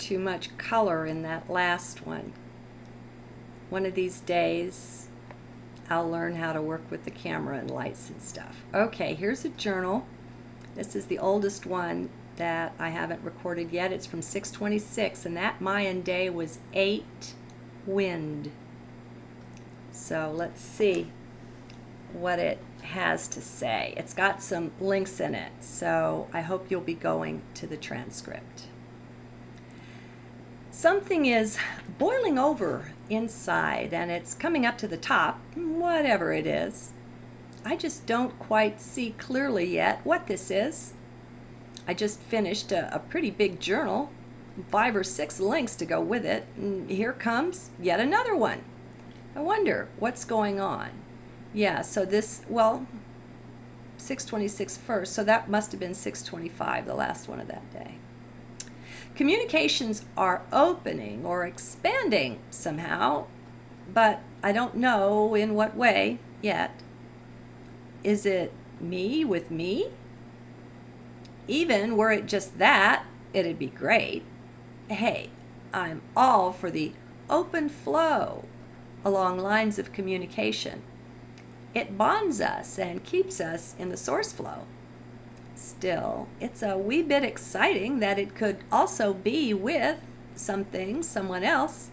too much color in that last one. One of these days, I'll learn how to work with the camera and lights and stuff. Okay, here's a journal. This is the oldest one that I haven't recorded yet. It's from 626, and that Mayan day was 8 wind. So let's see what it has to say. It's got some links in it, so I hope you'll be going to the transcript. Something is boiling over inside, and it's coming up to the top, whatever it is. I just don't quite see clearly yet what this is. I just finished a pretty big journal, 5 or 6 links to go with it, and here comes yet another one. I wonder what's going on. Yeah, so this, well, 626 first, so that must have been 625, the last one of that day. Communications are opening or expanding somehow, but I don't know in what way yet. Is it me with me? Even were it just that, it'd be great. Hey, I'm all for the open flow along lines of communication. It bonds us and keeps us in the source flow. Still, it's a wee bit exciting that it could also be with something, someone else.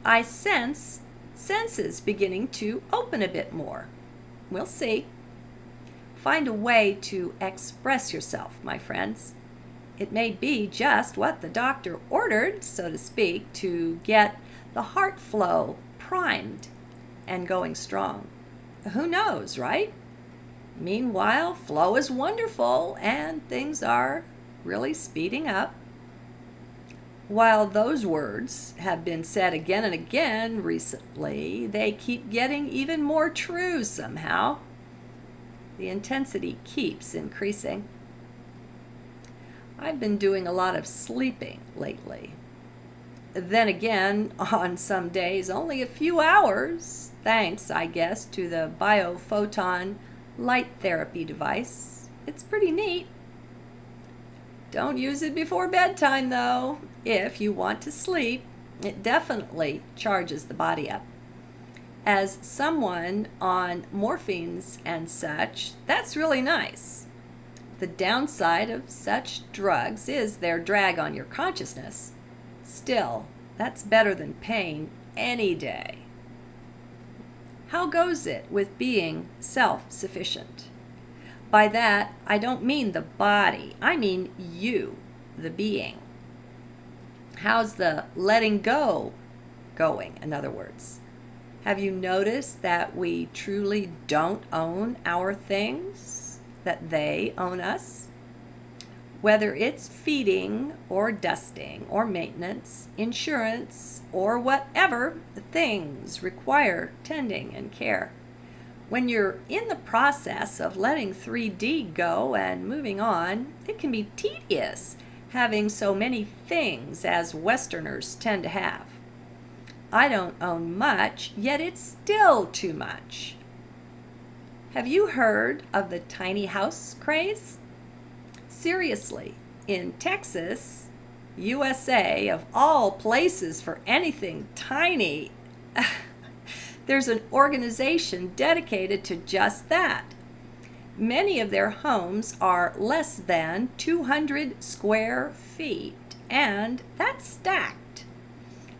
I sense senses beginning to open a bit more. We'll see. Find a way to express yourself, my friends. It may be just what the doctor ordered, so to speak, to get the heart flow primed and going strong. Who knows, right? Meanwhile, flow is wonderful and things are really speeding up. While those words have been said again and again recently, they keep getting even more true somehow. The intensity keeps increasing. I've been doing a lot of sleeping lately. Then again, on some days, only a few hours, thanks, I guess, to the biophoton light therapy device. It's pretty neat. Don't use it before bedtime, though. If you want to sleep, it definitely charges the body up. As someone on morphines and such, that's really nice. The downside of such drugs is their drag on your consciousness. Still, that's better than pain any day. How goes it with being self-sufficient? By that, I don't mean the body. I mean you, the being. How's the letting go going, in other words? Have you noticed that we truly don't own our things, that they own us? Whether it's feeding or dusting or maintenance, insurance, or whatever, the things require tending and care. When you're in the process of letting 3D go and moving on, it can be tedious having so many things as Westerners tend to have. I don't own much, yet it's still too much. Have you heard of the tiny house craze? Seriously, in Texas, USA, of all places for anything tiny, there's an organization dedicated to just that. Many of their homes are less than 200 square feet, and that's stacked.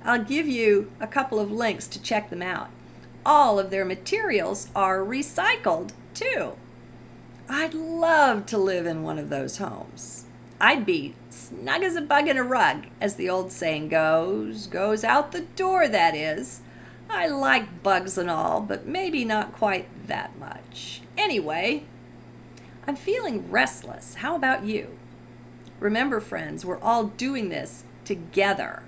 I'll give you a couple of links to check them out. All of their materials are recycled, too. I'd love to live in one of those homes. I'd be snug as a bug in a rug, as the old saying goes out the door, that is. I like bugs and all, but maybe not quite that much. Anyway, I'm feeling restless. How about you? Remember, friends, we're all doing this together.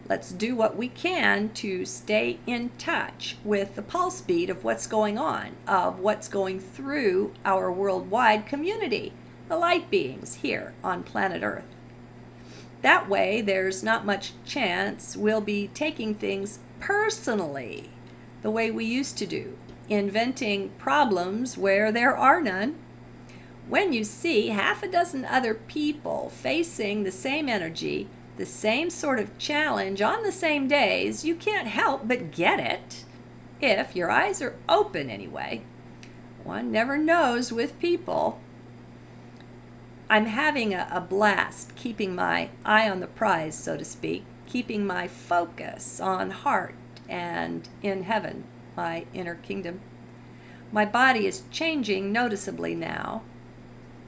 Let's do what we can to stay in touch with the pulse beat of what's going on, of what's going through our worldwide community, the light beings here on planet Earth. That way, there's not much chance we'll be taking things personally the way we used to do, inventing problems where there are none. When you see half a dozen other people facing the same energy, the same sort of challenge on the same days, you can't help but get it. If your eyes are open anyway. One never knows with people. I'm having a blast keeping my eye on the prize, so to speak, keeping my focus on heart and in heaven, my inner kingdom. My body is changing noticeably now.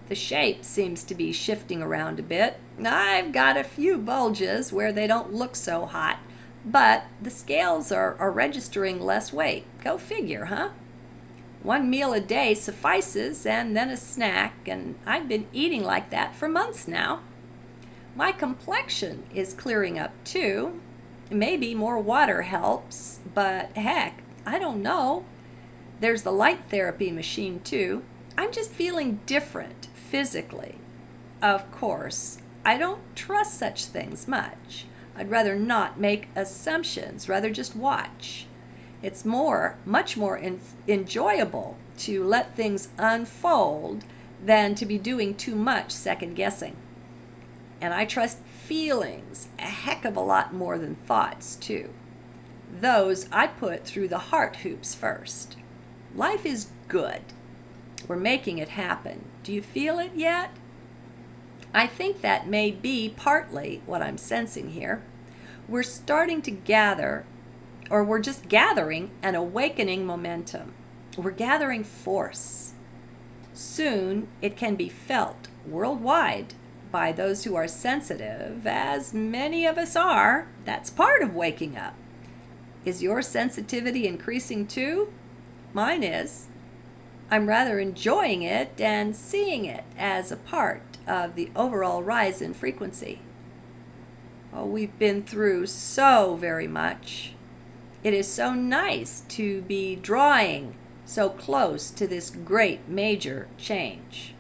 The shape seems to be shifting around a bit. I've got a few bulges where they don't look so hot, but the scales are registering less weight. Go figure, huh? 1 meal a day suffices, and then a snack, and I've been eating like that for months now. My complexion is clearing up too. Maybe more water helps, but heck, I don't know. There's the light therapy machine too. I'm just feeling different physically. Of course, I don't trust such things much. I'd rather not make assumptions, rather just watch. It's much more enjoyable to let things unfold than to be doing too much second guessing. And I trust feelings a heck of a lot more than thoughts too. Those I put through the heart hoops first. Life is good. We're making it happen. Do you feel it yet? I think that may be partly what I'm sensing here. We're starting to gather, or we're just gathering an awakening momentum. We're gathering force. Soon it can be felt worldwide by those who are sensitive, as many of us are. That's part of waking up. Is your sensitivity increasing too? Mine is. I'm rather enjoying it and seeing it as a part of the overall rise in frequency. Oh, we've been through so very much. It is so nice to be drawing so close to this great major change.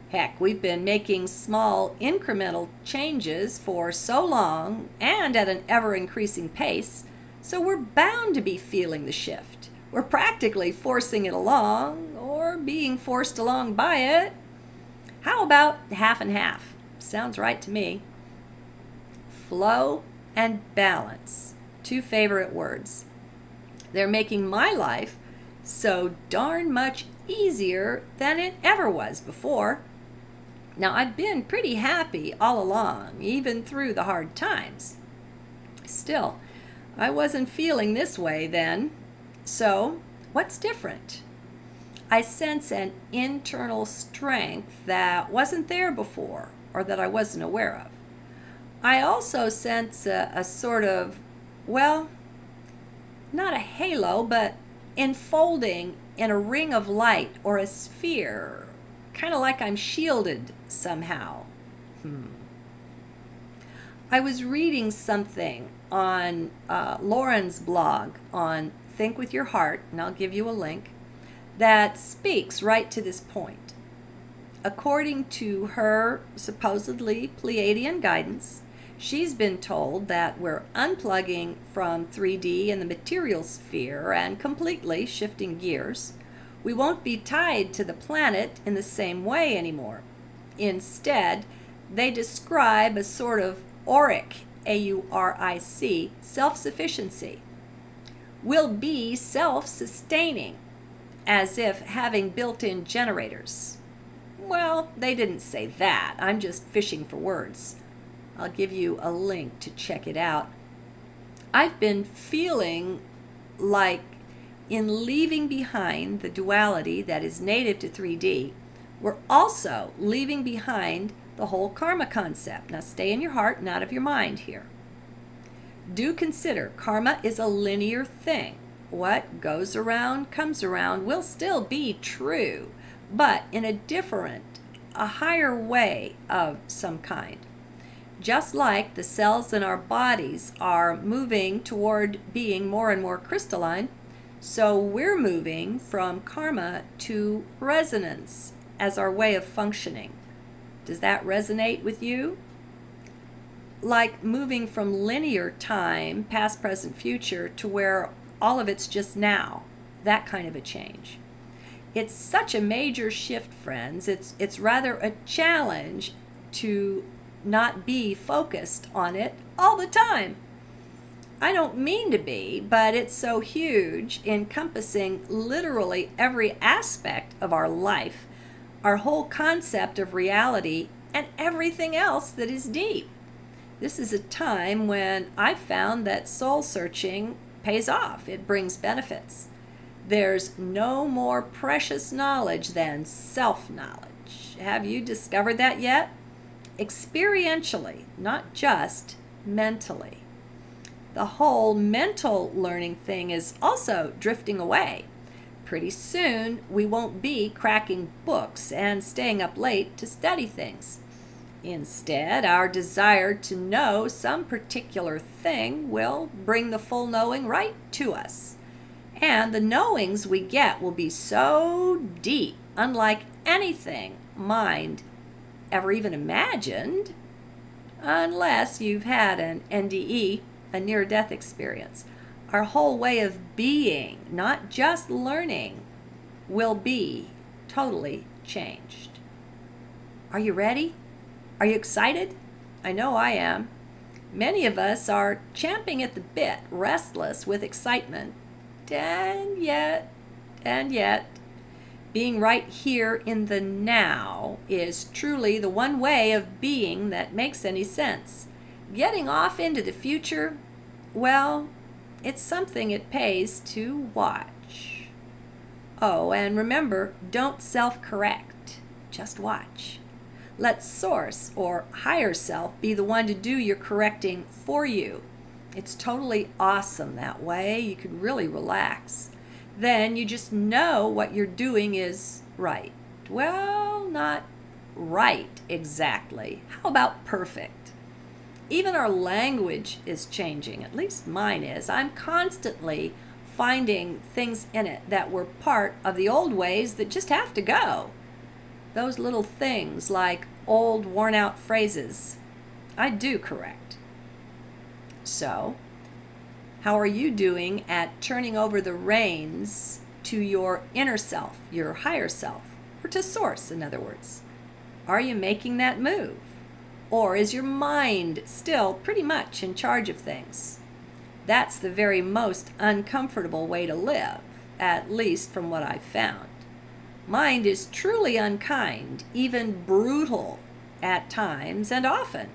Heck, we've been making small incremental changes for so long and at an ever-increasing pace, so we're bound to be feeling the shift. We're practically forcing it along or being forced along by it. How about half and half? Sounds right to me. Flow and balance, 2 favorite words. They're making my life so darn much easier than it ever was before. Now, I've been pretty happy all along, even through the hard times. Still, I wasn't feeling this way then. So, what's different? I sense an internal strength that wasn't there before, or that I wasn't aware of. I also sense a sort of, well, not a halo, but enfolding in a ring of light or a sphere, kind of like I'm shielded somehow. I was reading something on Lauren's blog on Think with Your Heart, and I'll give you a link, that speaks right to this point. According to her supposedly Pleiadian guidance, she's been told that we're unplugging from 3D and the material sphere and completely shifting gears. We won't be tied to the planet in the same way anymore. Instead, they describe a sort of auric, A-U-R-I-C, self-sufficiency. We'll be self-sustaining, as if having built-in generators. Well, they didn't say that. I'm just fishing for words. I'll give you a link to check it out. I've been feeling like in leaving behind the duality that is native to 3D, we're also leaving behind the whole karma concept. Now stay in your heart and out of your mind here. Do consider karma is a linear thing. What goes around comes around will still be true, but in a different, a higher way of some kind. Just like the cells in our bodies are moving toward being more and more crystalline, so we're moving from karma to resonance as our way of functioning. Does that resonate with you? Like moving from linear time, past, present, future, to where all of it's just now. That kind of a change. It's such a major shift, friends. It's rather a challenge to not be focused on it all the time. I don't mean to be, but it's so huge, encompassing literally every aspect of our life, our whole concept of reality, and everything else that is deep. This is a time when I found that soul searching pays off. It brings benefits. There's no more precious knowledge than self-knowledge. Have you discovered that yet? Experientially, not just mentally. The whole mental learning thing is also drifting away. Pretty soon, we won't be cracking books and staying up late to study things. Instead, our desire to know some particular thing will bring the full knowing right to us. And the knowings we get will be so deep, unlike anything mind ever even imagined, unless you've had an NDE, a near-death experience. Our whole way of being, not just learning, will be totally changed. Are you ready? Are you excited? I know I am. Many of us are champing at the bit, restless with excitement, and yet, being right here in the now is truly the one way of being that makes any sense. Getting off into the future, well, it's something it pays to watch. Oh, and remember, don't self-correct. Just watch. Let Source or higher self be the one to do your correcting for you. It's totally awesome that way. You can really relax. Then you just know what you're doing is right. Well, not right exactly. How about perfect? Even our language is changing, at least mine is. I'm constantly finding things in it that were part of the old ways that just have to go. Those little things like old worn out phrases, I do correct. So, how are you doing at turning over the reins to your inner self, your higher self, or to Source, in other words? Are you making that move? Or is your mind still pretty much in charge of things? That's the very most uncomfortable way to live, at least from what I've found. Mind is truly unkind, even brutal at times and often.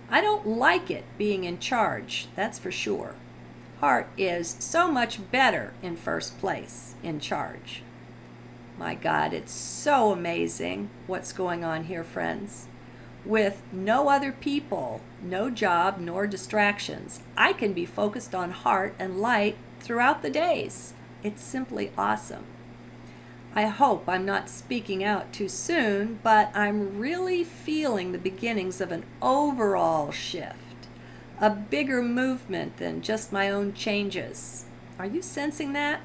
I don't like it being in charge, that's for sure. Heart is so much better in first place, in charge. My God, it's so amazing what's going on here, friends. With no other people, no job, nor distractions, I can be focused on heart and light throughout the days. It's simply awesome. I hope I'm not speaking out too soon, but I'm really feeling the beginnings of an overall shift, a bigger movement than just my own changes. Are you sensing that?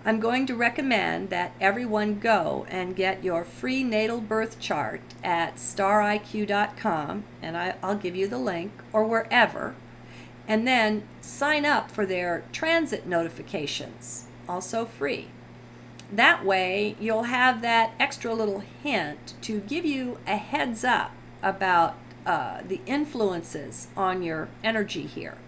I'm going to recommend that everyone go and get your free natal birth chart at stariq.com, and I'll give you the link, or wherever, and then sign up for their transit notifications, also free. That way, you'll have that extra little hint to give you a heads up about the influences on your energy here.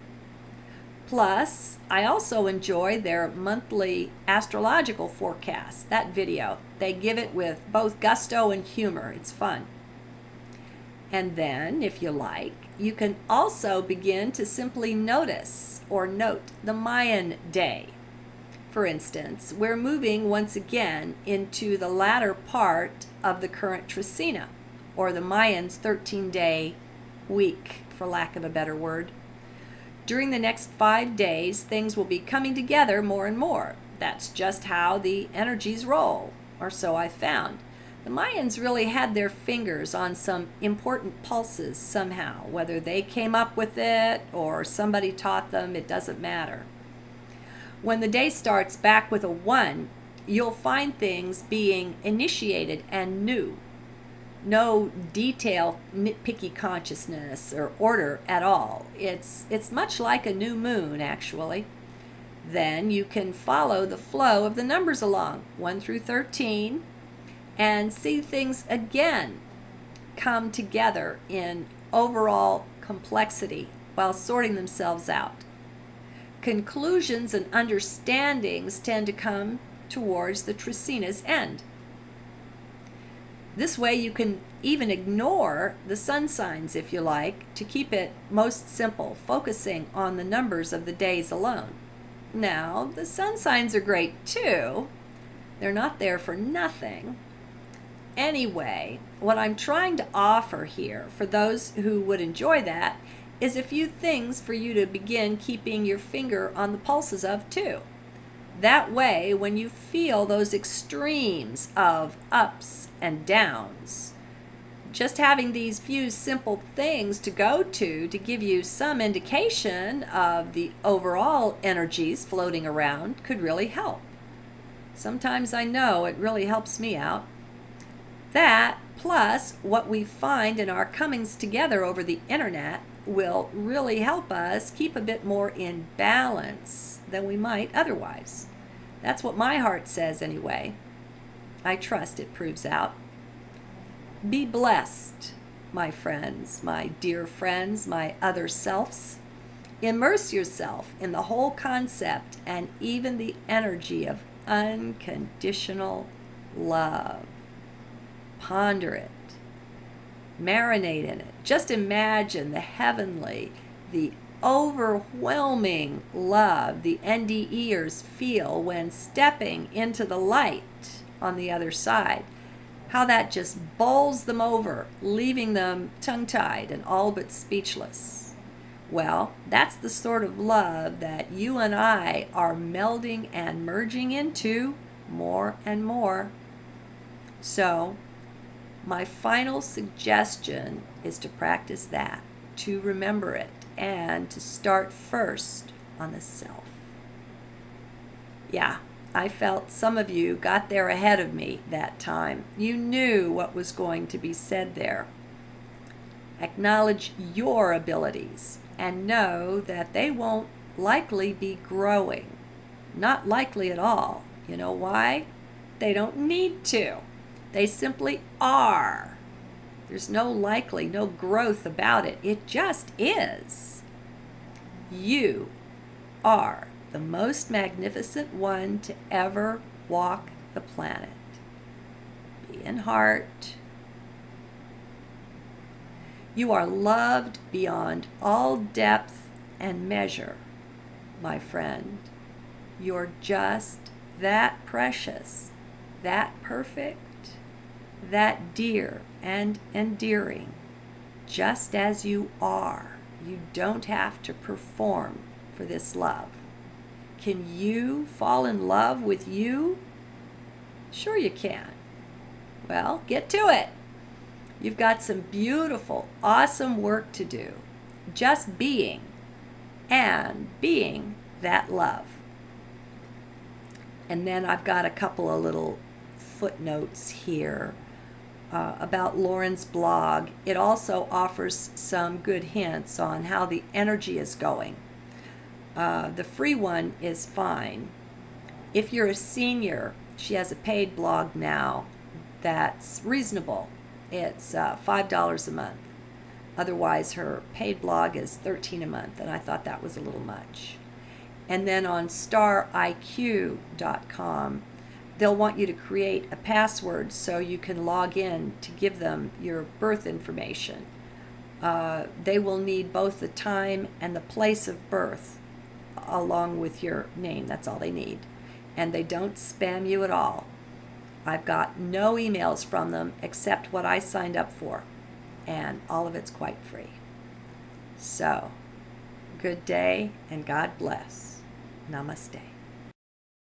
Plus, I also enjoy their monthly astrological forecast, that video. They give it with both gusto and humor. It's fun. And then, if you like, you can also begin to simply notice or note the Mayan day. For instance, we're moving once again into the latter part of the current Trecina, or the Mayans' 13-day week, for lack of a better word. During the next 5 days, things will be coming together more and more. That's just how the energies roll, or so I found. The Mayans really had their fingers on some important pulses somehow. Whether they came up with it or somebody taught them, it doesn't matter. When the day starts back with a 1, you'll find things being initiated and new. No detail, nitpicky consciousness or order at all. It's much like a new moon, actually. Then you can follow the flow of the numbers along, 1 through 13, and see things again come together in overall complexity while sorting themselves out. Conclusions and understandings tend to come towards the Tricina's end. This way you can even ignore the sun signs if you like, to keep it most simple, focusing on the numbers of the days alone. Now, the sun signs are great too. They're not there for nothing. Anyway, what I'm trying to offer here for those who would enjoy that is a few things for you to begin keeping your finger on the pulses of too. That way, when you feel those extremes of ups and downs, just having these few simple things to go to give you some indication of the overall energies floating around could really help. Sometimes I know it really helps me out. That, plus what we find in our comings together over the internet, will really help us keep a bit more in balance than we might otherwise. That's what my heart says anyway. I trust it proves out. Be blessed, my friends, my dear friends, my other selves. Immerse yourself in the whole concept and even the energy of unconditional love. Ponder it. Marinate in it. Just imagine the heavenly, the overwhelming love the NDEers feel when stepping into the light on the other side. How that just bowls them over, leaving them tongue-tied and all but speechless. Well, that's the sort of love that you and I are melding and merging into more and more. So, my final suggestion is to practice that, to remember it, and to start first on the self. Yeah, I felt some of you got there ahead of me that time. You knew what was going to be said there. Acknowledge your abilities and know that they won't likely be growing. Not likely at all. You know why? They don't need to. They simply are. There's no likely, no growth about it. It just is. You are the most magnificent one to ever walk the planet. Be in heart. You are loved beyond all depth and measure, my friend. You're just that precious, that perfect, that dear and endearing, just as you are. You don't have to perform for this love. Can you fall in love with you? Sure you can. Well, get to it. You've got some beautiful, awesome work to do. Just being, and being that love. And then I've got a couple of little footnotes here about Lauren's blog. It also offers some good hints on how the energy is going. The free one is fine. If you're a senior, she has a paid blog now that's reasonable. It's $5 a month. Otherwise, her paid blog is $13 a month, and I thought that was a little much. And then on stariq.com, they'll want you to create a password so you can log in to give them your birth information. They will need both the time and the place of birth along with your name. That's all they need. And they don't spam you at all. I've got no emails from them except what I signed up for, and all of it's quite free. So, good day and God bless. Namaste.